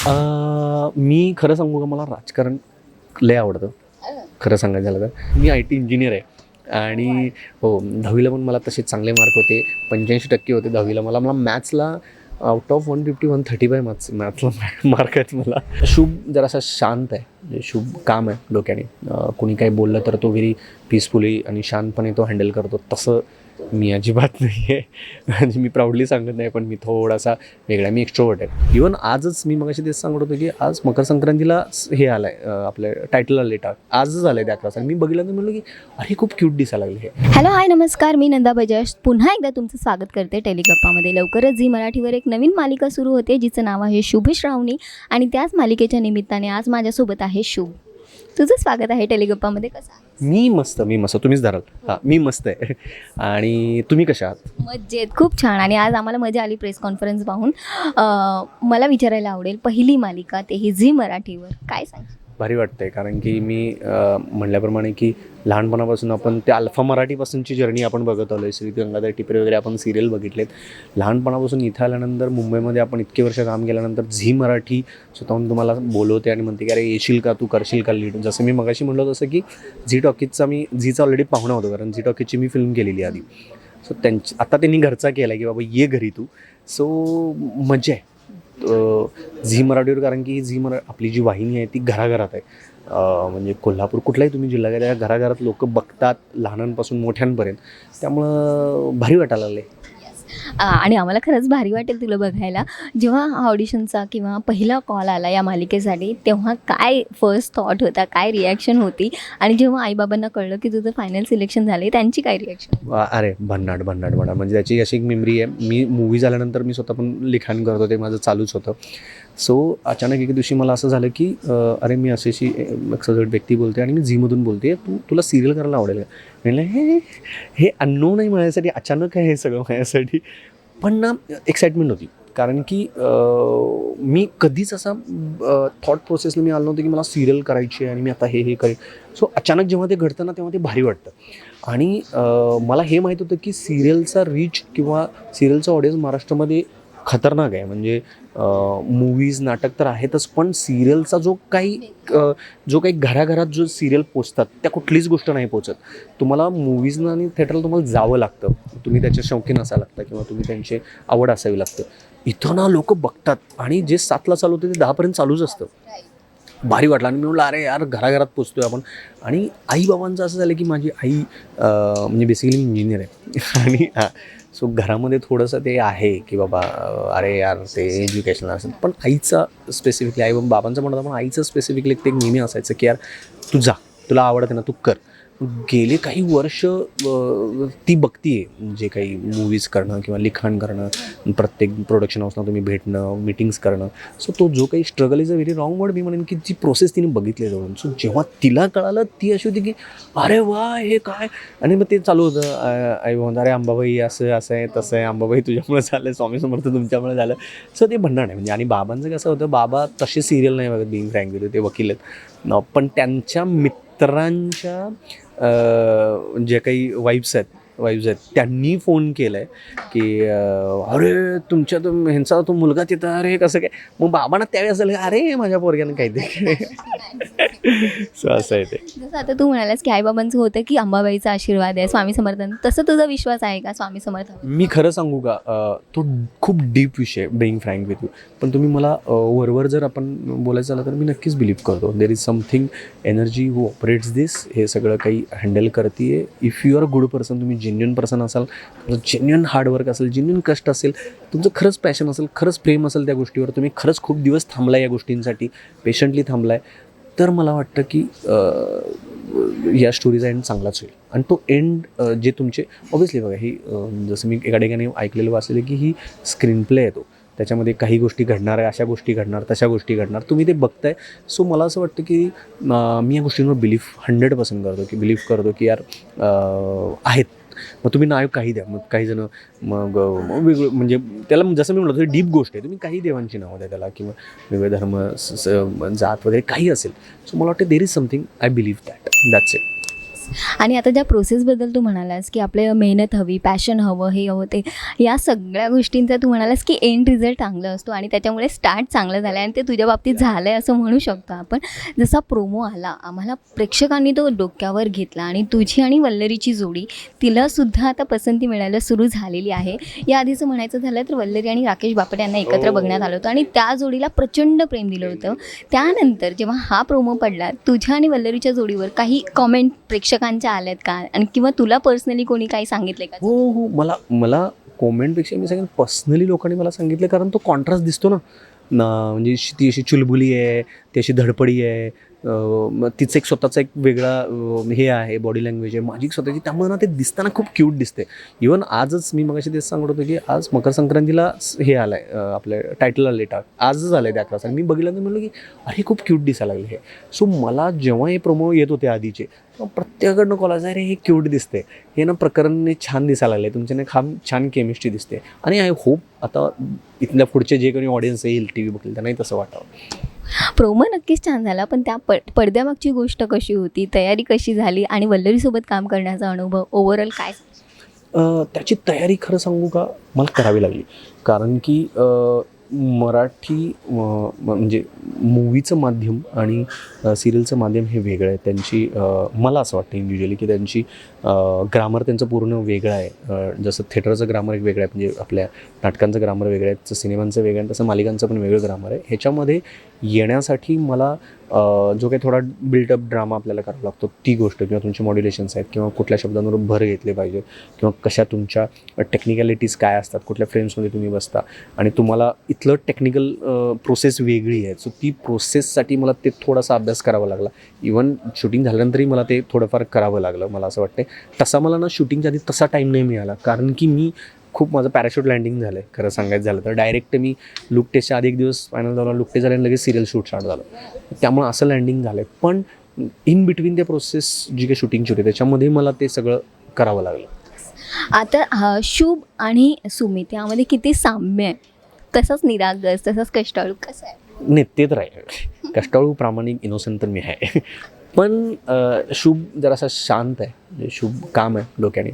मी खरं सांगू का, मला राजकारण लय आवडतं. खरं सांगायचं झालं तर मी IT इंजिनियर आहे आणि हो, 10वीला पण मला तसे चांगले मार्क होते. 85% होते 10वीला. मला मॅथ्सला आउट ऑफ 150 135 मॅथ्सला मार्क आहेत मला. शुभ जरासा शांत आहे, म्हणजे शुभ काम आहे डोक्याने. कोणी काही बोललं तर तो व्हेरी पीसफुली आणि शांतपणे तो हँडल करतो. तसं मी अजिबात नाही आहे. म्हणजे मी प्राऊडली सांगत नाही, पण मी थोडासा वेगळा. मी एक्स्ट्रोवर्ट आहे. इव्हन आजच मी मगाशी तेच सांगत होतो की आज मकर संक्रांतीला हे आलं आहे, आपलं टायटल आलं आहे, आजच आलं आहे त्या क्लास. आणि मी बघितलं तर म्हणलं की अरे खूप क्यूट दिसायला लागले हे. हॅलो हाय नमस्कार, मी नंदा बजाज पुन्हा एकदा तुमचं स्वागत करते टेलिगप्पामध्ये. लवकरच झी मराठीवर एक नवीन मालिका सुरू होते जिचं नाव आहे शुभ श्रावणी. आणि त्याच मालिकेच्या निमित्ताने आज माझ्यासोबत आहे शुभ. तुझं स्वागत आहे टेलिगप्पामध्ये. कसं आहे? मी मस्त. तुम्हीच धराल. हां, मी मस्त आहे. आणि तुम्ही कशा आहात? मजेत, खूप छान. आणि आज आम्हाला मजा आली प्रेस कॉन्फरन्स पाहून. मला विचारायला आवडेल, पहिली मालिका तेही झी मराठीवर, काय सांग? भारी वाटतं आहे, कारण की मी म्हणल्याप्रमाणे की लहानपणापासून आपण त्या अल्फा मराठीपासूनची जर्नी आपण बघत आलो आहे. श्री गंगाधर टिपरे वगैरे आपण सिरियल बघितलेत. लहानपणापासून इथं आल्यानंतर मुंबईमध्ये आपण इतके वर्ष काम केल्यानंतर झी मराठी स्वतःहून तुम्हाला बोलवते आणि म्हणते की अरे येशील का, तू करशील का लीड. जसं मी मगाशी म्हणलो तसं की झी टॉकीजचा मी झीचा ऑलरेडी पाहुणा होतो, कारण झी टॉकीजची मी फिल्म केलेली आधी. सो आता त्यांनी घरचा केला की बाबा ये घरी तू. सो मजा आहे झी मराठीवर, कारण की झी आपली जी वाहिनी आहे ती घराघरात आहे. म्हणजे कोल्हापूर कुठलाही तुम्ही जिल्हा गेला, घराघरात लोक बघतात, लहानांपासून मोठ्यांपर्यंत. त्यामुळं भारी वाटायला लागले. आणि आम्हाला खरंच भारी वाटेल तुला बघायला. जेव्हा ऑडिशनचा किंवा पहिला कॉल आला या मालिकेसाठी, तेव्हा काय फर्स्ट थॉट होता, काय रिॲक्शन होती? आणि जेव्हा आईबाबांना कळलं की तुझं फायनल सिलेक्शन झाले, त्यांची काय रिॲक्शन? अरे भन्नाट. म्हणजे त्याची अशी एक मेमरी आहे. मी मूवी झाल्यानंतर मी स्वतः पण लिखाण करत होते, माझं चालूच होतं. सो अचानक एक दिवशी मला असं झालं की अरे मी अशी सजट व्यक्ती बोलते आणि मी झीमधून बोलते, तुला सिरियल करायला आवडेल का? म्हणलं हे अननोन आहे माझ्यासाठी, अचानक आहे हे सगळं माझ्यासाठी. पण ना एक्साइटमेंट होती, कारण की मी कधीच असा थॉट प्रोसेसने मी आलो नव्हतं की मला सिरियल करायची आहे आणि मी आता हे करेन. सो अचानक जेव्हा ते घडतं ना, तेव्हा ते भारी वाटतं. आणि मला हे माहीत होतं की सिरियलचा रीच किंवा सिरियलचा ऑडियन्स महाराष्ट्रामध्ये खतरनाक आहे. म्हणजे मूवीज नाटक तर आहेतच, पण सिरियलचा जो काही घराघरात जो सिरियल पोचतात त्या कुठलीच गोष्ट नाही पोचत. तुम्हाला मूवीजना आणि थिएटरला तुम्हाला जावं लागतं, तुम्ही त्याचे शौकीन असायला लागतं किंवा तुम्ही त्यांची आवड असावी लागतं. इथं ना लोक बघतात आणि जे 7ला चालू होतं ते 10पर्यंत चालूच असतं. भारी वाटलं आणि मी म्हटलं अरे यार घराघरात पोचतोय आपण. आणि आईबाबांचं असं झालं की माझी आई म्हणजे बेसिकली इंजिनियर आहे आणि सो घरामध्ये थोडंसं ते आहे की बाबा अरे यार ते एज्युकेशनल असेल, पण आईचं स्पेसिफिकली, आई बाबांचं म्हणत पण आईचं स्पेसिफिकली ते नेहमी असायचं की यार तू जा, तुला आवडते ना तू कर. गेले काही वर्ष ती बघतीये, जे काही मूवीज करणं किंवा लिखाण करणं, प्रत्येक प्रोडक्शन हाऊसला तुम्ही भेटणं, मीटिंग्स करणं. सो तो जो काही struggle is a very wrong word, मी म्हणेन की जी प्रोसेस तिने बघितली जवळून. सो जेव्हा तिला कळालं ती अशी होती की अरे वा हे काय. आणि मग ते चालू होतं, आई म्हणतात अरे अंबाबाई असं आहे तसं आहे, अंबाबाई तुझ्यामुळे झालं, स्वामी समर्थ तुमच्यामुळे झालं. सो ते भन्नाट आहे. म्हणजे आणि बाबांचं कसं होतं, बाबा तसे सिरियल नाही बघत, बिंग फ्रँक विथ यू, ते वकील आहेत. पण त्यांच्या मित्रांच्या जे काही वाईफ्स आहेत त्यांनी फोन केला आहे की अरे तुमच्या ह्यांचा तो मुलगा तिथं, अरे कसं काय. मग बाबांना त्यावेळी असं अरे माझ्या पोरग्यानं काय ते. सो असं आहे ते. जसं आता तू म्हणालास की आईबाबांचं होतं की अंबाबाईचा आशीर्वाद आहे, स्वामी समर्थांचा, तसं तुझा विश्वास आहे का स्वामी समर्थांवर? मी खरं सांगू का, तो खूप डीप विषय, बिंग फ्रँक विथ यू. पण तुम्ही मला वरवर जर आपण बोलायचं झालं तर मी नक्कीच बिलीव्ह करतो there is something energy who operates this, हे सगळं काही हँडल करते. If you are a good person, तुम्ही जेन्युइन पर्सन असाल, जेन्युइन हार्डवर्क असेल, जेन्युइन कष्ट असेल, तुमचं खरंच पॅशन असेल, खरंच प्रेम असेल त्या गोष्टीवर, तुम्ही खरंच खूप दिवस थांबलाय या गोष्टींसाठी, पेशंटली थांबलाय, तर मला वाटतं की या स्टोरीचा एंड चांगलाच होईल. आणि तो एंड जे तुमचे ऑब्व्हियसली बघा, ही जसं मी एका ठिकाणी ऐकलेलं वाचलेलं की ही स्क्रीन प्ले आहे, तो त्याच्यामध्ये काही गोष्टी घडणार आहे, अशा गोष्टी घडणार, तशा गोष्टी घडणार, तुम्ही ते बघताय. सो मला असं वाटतं की मी या गोष्टींवर 100% करतो की यार आहेत. मग तुम्ही नाव काही द्या, मग काही जण मग वेगळं, म्हणजे त्याला जसं मी म्हणतो डीप गोष्ट आहे, तुम्ही काही देवांची नावं द्या त्याला, किंवा वेगळे धर्म, जात वगैरे काही असेल. सो मला वाटतं देर is something, I believe that's it. आणि आता ज्या प्रोसेसबद्दल तू म्हणालास की आपल्या मेहनत हवी, पॅशन हवं, हे हवं ते, या सगळ्या गोष्टींचा तू म्हणालास की एंड रिझल्ट चांगला असतो आणि त्याच्यामुळे स्टार्ट चांगलं झालं आहे आणि ते तुझ्या बाबतीत झालं आहे असं म्हणू शकतो आपण. जसा प्रोमो आला आम्हाला प्रेक्षकांनी तो डोक्यावर घेतला आणि तुझी आणि वल्लरीची जोडी तिलासुद्धा आता पसंती मिळायला सुरू झालेली आहे. याआधीचं म्हणायचं झालं तर वल्लरी आणि राकेश बापट यांना एकत्र बघण्यात आलं होतं आणि त्या जोडीला प्रचंड प्रेम दिलं होतं. त्यानंतर जेव्हा हा प्रोमो पडला तुझ्या आणि वल्लरीच्या जोडीवर काही कॉमेंट प्रेक्षकांच्या आल्यात का आणि किंवा तुला पर्सनली कोणी काही सांगितले का? हो, मला कॉमेंटपेक्षा मी सांगेन पर्सनली लोकांनी मला सांगितलं, कारण तो कॉन्ट्रास्ट दिसतो ना म्हणजे ती अशी चुलबुली आहे, ती अशी धडपडी आहे, मग तिचं एक स्वतःचा एक वेगळा हे आहे, बॉडी लँग्वेज आहे, माझी स्वतःची, त्यामुळे ना ते दिसताना खूप क्यूट दिसते. इवन आजच मी मगाशी तेच सांगत होतो की आज मकर संक्रांतीला हे आलं आहे, आपल्या टायटलला लेटा आजच आलं आहे त्या क्लास, आणि मी बघितल्यानंतर म्हणलं की अरे खूप क्यूट दिसायला लागले हे. सो मला जेव्हा हे प्रोमो येत होते आधीचे, प्रत्येकाकडनं कॉलायचं अरे हे क्यूट दिसते, हे ना प्रकरण छान दिसायला लागले, तुमच्याने छान केमिस्ट्री दिसते. आणि आय होप आता इथल्या पुढचे जे कोणी ऑडियन्स येईल टी व्ही बघतील त्यांनाही तसं वाटावं. प्रोमो नक्कीच छान झाला, पण त्या पडद्यामागची गोष्ट कशी होती, तयारी कशी झाली आणि वल्लरीसोबत काम करण्याचा अनुभव ओव्हरऑल काय? त्याची तयारी खरं सांगू का मला करावी लागली, कारण की मराठी म्हणजे मूवीचं माध्यम आणि सिरियलचं माध्यम हे वेगळं आहे. त्यांची मला असं वाटतं इंडिव्हिज्युअली की त्यांची ग्रामर त्यांचं पूर्ण वेगळं आहे. जसं थिएटरचं ग्रामर एक वेगळं आहे, म्हणजे आपल्या नाटकांचं ग्रामर वेगळं आहे, तसं सिनेमांचं वेगळं आहे, तसं मालिकांचं पण वेगळं ग्रामर आहे. ह्याच्यामध्ये येण्यासाठी मला जो काही थोडा बिल्टअप ड्रामा आपल्याला करावा लागतो ती गोष्ट, किंवा तुमचे मॉड्युलेशन्स आहेत, किंवा कुठल्या शब्दांवर भर घेतले पाहिजे, किंवा कशा तुमच्या टेक्निकॅलिटीज काय असतात, कुठल्या फ्रेम्समध्ये तुम्ही बसता, आणि तुम्हाला इथलं टेक्निकल प्रोसेस वेगळी आहे. सो ती प्रोसेससाठी मला ते थोडासा अभ्यास करावा लागला. इवन शूटिंग झाल्यानंतरही मला ते थोडंफार करावं लागलं. मला असं वाटतं तसा मला ना शूटिंगच्या आधी तसा टाईम नाही मिळाला, कारण की मी खूप माझं पॅराशूट लँडिंग झालं आहे खरं सांगायचं झालं तर. डायरेक्ट मी लुक टेस्टच्या आधी एक दिवस फायनल झाला, लुक टेस्ट झाला आणि लगेच सिरियल शूट स्टार्ट झालं, त्यामुळे असं लँडिंग झालं आहे. पण इन बिटवीन त्या प्रोसेस जी काही शूटिंगची होती त्याच्यामध्ये मला ते सगळं करावं लागलं. आता शुभ आणि सुमित यामध्ये किती साम्य आहे, तसंच निरागस तसंच कष्टाळू कसं आहे? नाही ते तर आहे, कष्टाळू प्रामाणिक इनोसेंट तर मी आहे, पण शुभ जरासा शांत आहे, म्हणजे शुभ काम आहे डोक्याने.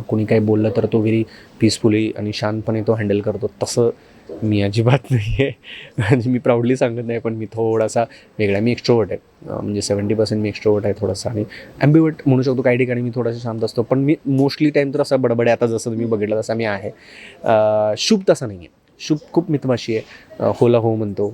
कोणी काही बोललं तर तो व्हेरी पीसफुली आणि शांतपणे तो हँडल करतो. तसं मी अजिबात नाही आहे. म्हणजे मी प्राऊडली सांगत नाही, पण मी थोडासा वेगळा आहे. मी एक्स्ट्रोवर्ट आहे, म्हणजे 70% मी एक्स्ट्रोवर्ट आहे थोडासा, आणि ॲम्बिवर्ट म्हणू शकतो. काही ठिकाणी मी थोडासा शांत असतो, पण मी मोस्टली टाईम तर असं बडबड आहे. आता जसं तुम्ही बघितलं तसा मी आहे. शुभ तसा नाही आहे. शुभ खूप मितभाषी आहे, होला हो म्हणतो.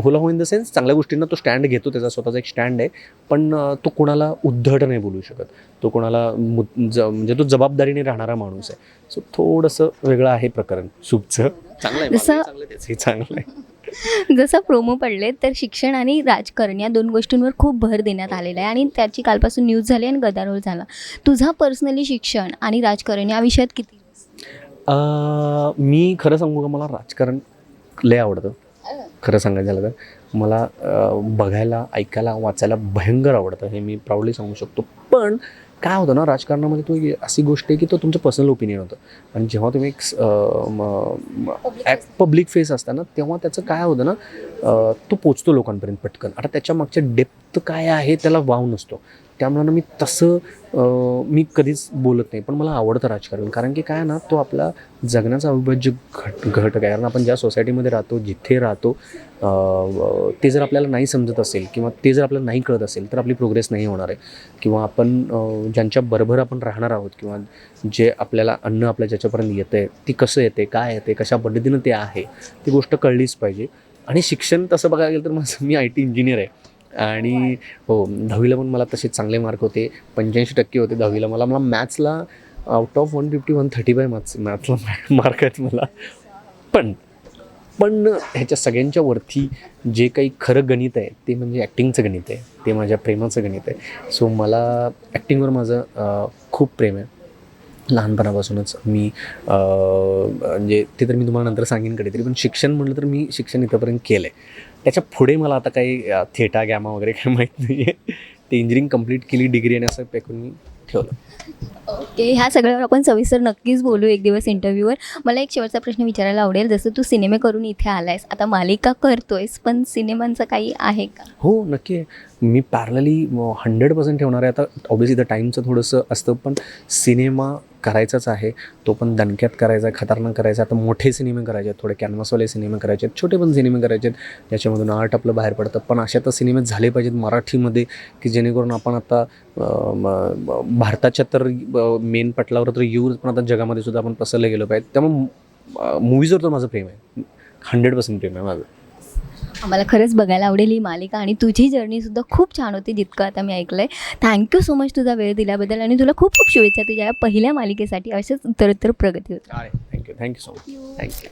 होला हो इन द सेन्स चांगल्या गोष्टींना तो स्टँड घेतो, त्याचा स्वतःचा एक स्टँड आहे, पण तो कोणाला उद्धट नाही बोलू शकत. तो कोणाला म्हणजे तो जबाबदारीने राहणारा माणूस आहे. सो थोडंसं वेगळं आहे प्रकरण शुभचं. चांगलं आहे, चांगलं त्याचंही चांगलं आहे. जसं प्रोमो पडले तर शिक्षण आणि राजकारण या दोन गोष्टींवर खूप भर देण्यात आलेला आहे आणि त्याची कालपासून न्यूज झाली आणि गदारोळ झाला. तुझा पर्सनली शिक्षण आणि राजकारण या विषयात किती? मी खरं सांगू का, मला राजकारण लय आवडतं. खरं सांगायचं झालं तर मला बघायला, ऐकायला, वाचायला भयंकर आवडतं, हे मी प्राऊडली सांगू शकतो. पण काय होतं ना, राजकारणामध्ये तो अशी गोष्ट आहे की तो तुमचं पर्सनल ओपिनियन होतं, आणि जेव्हा तुम्ही एक पब्लिक फेस असता ना, तेव्हा त्याचं काय होतं ना, तो पोचतो लोकांपर्यंत पटकन. आता त्याच्या मागच्या डेप्थ काय आहे त्याला वाव नसतो. त्यामुळे ना मी तसं मी कधीच बोलत नाही. पण मला आवडतं राजकारण, कारण की काय ना, तो आपला जगण्याचा अविभाज्य घटक आहे. कारण आपण ज्या सोसायटीमध्ये राहतो, जिथे राहतो, ते जर आपल्याला नाही समजत असेल, किंवा ते जर आपल्याला नाही कळत असेल, तर आपली प्रोग्रेस नाही होणार आहे. किंवा आपण ज्यांच्याबरोबर आपण राहणार आहोत, किंवा जे आपल्याला अन्न आपल्या ज्याच्यापर्यंत येतं आहे, ती कसं येते, काय येते, कशा पद्धतीनं ते आहे, ती गोष्ट कळलीच पाहिजे. आणि शिक्षण तसं बघायला गेलं तर मी IT इंजिनियर आहे, आणि हो 10वीला पण मला तसे चांगले मार्क होते, 85% होते 10वीला. मला मॅथ्सला आउट ऑफ 150 135 मॅथ्सला मार्क आहेत मला. पण ह्याच्या सगळ्यांच्या वरती जे काही खरं गणित आहे ते म्हणजे ॲक्टिंगचं गणित आहे, ते माझ्या प्रेमाचं गणित आहे. सो मला ॲक्टिंगवर माझं खूप प्रेम आहे लहानपणापासूनच. मी म्हणजे ते तर मी तुम्हाला नंतर सांगेन कधीतरी. पण शिक्षण म्हटलं तर मी शिक्षण इथंपर्यंत केलं आहे. त्याच्या पुढे मला आता काही थेटा गॅमा वगैरे काही माहीत नाही आहे. ते इंजिनिअरिंग कंप्लीट केली, डिग्री, आणि असं पेकून मी ठेवलं. ओके, ह्या सगळ्यावर आपण सविस्तर नक्कीच बोलू एक दिवस इंटरव्ह्यूवर. मला एक शेवटचा प्रश्न विचारायला आवडेल, जसं तू सिनेमे करून इथे आलायस, आता मालिका करतोयस, पण सिनेमांचं काही आहे का? हो, नक्की आहे. मी पॅरलली 100% ठेवणार आहे. आता ऑब्व्हियसली तर टाईमचं थोडंसं असतं, पण सिनेमा करायचाच आहे. तो पण दणक्यात करायचा आहे, खतरनाक करायचा आहे. आता मोठे सिनेमे करायचे आहेत, थोडे कॅनव्हासवाले सिनेमे करायचे आहेत, छोटे पण सिनेमे करायचे आहेत, ज्याच्यामधून आर्ट आपलं बाहेर पडतं. पण अशा तर सिनेमे झाले पाहिजेत मराठीमध्ये, की जेणेकरून आपण आता भारताच्या तर मेन पटलावर तर येऊच, पण आता जगामध्ये सुद्धा आपण पसरले गेलो पाहिजे. त्यामुळे मूवीजवर तर माझं प्रेम आहे, 100% प्रेम आहे माझं. आम्हाला खरंच बघायला आवडेल ही मालिका आणि तुझी जर्नीसुद्धा खूप छान होती, जितकं आता मी ऐकलं आहे. थँक्यू सो मच तुझा वेळ दिल्याबद्दल आणि तुला खूप खूप शुभेच्छा तुझ्या या पहिल्या मालिकेसाठी. असेच उत्तरोत्तर प्रगती होती. Thank you so much. थँक्यू.